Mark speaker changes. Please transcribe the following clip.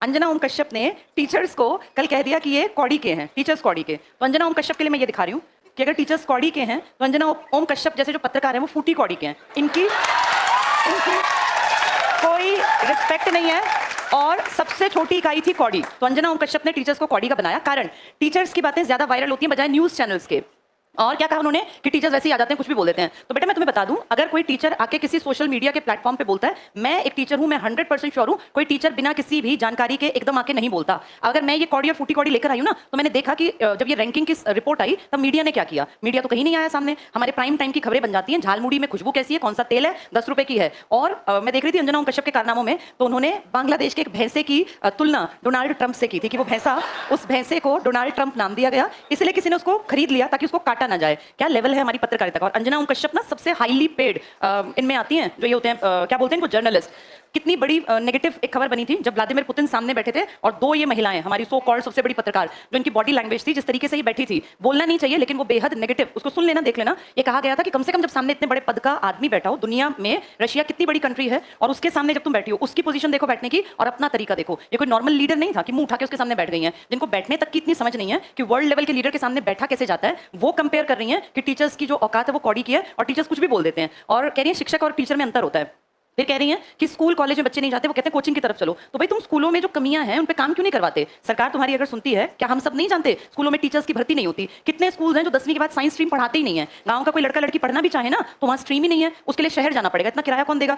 Speaker 1: अंजना ओम कश्यप ने टीचर्स को कल कह दिया कि ये कौड़ी के हैं, टीचर्स कौड़ी के। तो अंजना ओम कश्यप के लिए मैं ये दिखा रही हूँ कि अगर टीचर्स कौड़ी के हैं तो अंजना ओम कश्यप जैसे जो पत्रकार हैं वो फूटी कौड़ी के हैं। इनकी इनकी कोई रिस्पेक्ट नहीं है और सबसे छोटी इकाई थी कौड़ी। तो अंजना ओम कश्यप ने टीचर्स को कौड़ी का बनाया। कारण टीचर्स की बातें ज्यादा वायरल होती हैं बजाय न्यूज चैनल्स के। और क्या कहा उन्होंने कि टीचर्स वैसे ही आ जाते हैं, कुछ भी बोल देते हैं। तो बेटा मैं तुम्हें बता दूं, अगर कोई टीचर आके किसी सोशल मीडिया के प्लेटफॉर्म पे बोलता है, मैं एक टीचर हूं, मैं 100% श्योर हूं कोई टीचर बिना किसी भी जानकारी के एकदम आके नहीं बोलता। अगर मैं ये कौड़ी और फूटी कौड़ी लेकर आई हूं ना, तो मैंने देखा कि जब ये रैंकिंग की रिपोर्ट आई तब मीडिया ने क्या किया। मीडिया तो कहीं नहीं आया सामने, हमारे प्राइम टाइम की खबरें बन जाती हैं, झालमुड़ी में खुशबू कैसी है, कौन सा तेल है, 10 रुपए की है। और मैं देख रही थी अंजना ओम कश्यप के कारनामों में, तो उन्होंने बांग्लादेश के एक भैंसे की तुलना डोनाल्ड ट्रंप से की थी कि वो भैंसा, उस भैंसे को डोनाल्ड ट्रंप नाम दिया गया, इसलिए किसी ने उसको खरीद लिया ताकि उसको काटा ना जाए। क्या लेवल है हमारी पत्रकारिता का। और अंजना ओम कश्यप ना सबसे हाईली पेड इनमें आती हैं, जो ये होते हैं क्या बोलते हैं इनको, जर्नलिस्ट। कितनी बड़ी नेगेटिव एक खबर बनी थी जब व्लादिमीर पुतिन सामने बैठे थे और दो ये महिलाएं, हमारी सो कॉल्ड सबसे बड़ी पत्रकार, जो इनकी बॉडी लैंग्वेज थी, जिस तरीके से ये बैठी थी, बोलना नहीं चाहिए लेकिन वो बेहद नेगेटिव, उसको सुन लेना, देख लेना। ये कहा गया था कि कम से कम जब सामने इतने बड़े पद का आदमी बैठा हो, दुनिया में रशिया कितनी बड़ी कंट्री है, और उसके सामने जब तुम बैठी हो, उसकी पोजीशन देखो बैठने की और अपना तरीका देखो। ये कोई नॉर्मल लीडर नहीं था कि मुंह उठा के उसके सामने बैठ गई हैं, जिनको बैठने तक की इतनी समझ नहीं है कि वर्ल्ड लेवल के लीडर के सामने बैठा कैसे जाता है। वो कंपेयर कर रही हैं कि टीचर्स की जो औकात है वो कौड़ी की है और टीचर्स कुछ भी बोल देते हैं, और कह रही है शिक्षक और टीचर में अंतर होता है। फिर कह रही हैं कि स्कूल कॉलेज में बच्चे नहीं जाते, वो कहते हैं कोचिंग की तरफ चलो। तो भाई तुम स्कूलों में जो कमियां हैं उन पे काम क्यों नहीं करवाते। सरकार तुम्हारी अगर सुनती है, क्या हम सब नहीं जानते स्कूलों में टीचर्स की भर्ती नहीं होती। कितने स्कूल हैं जो 10वीं के बाद साइंस स्ट्रीम पढ़ाते ही नहीं है। गांव का कोई लड़का लड़की पढ़ना भी चाहे ना तो वहाँ स्ट्रीम ही नहीं है, उसके लिए शहर जाना पड़ेगा, इतना किराया कौन देगा।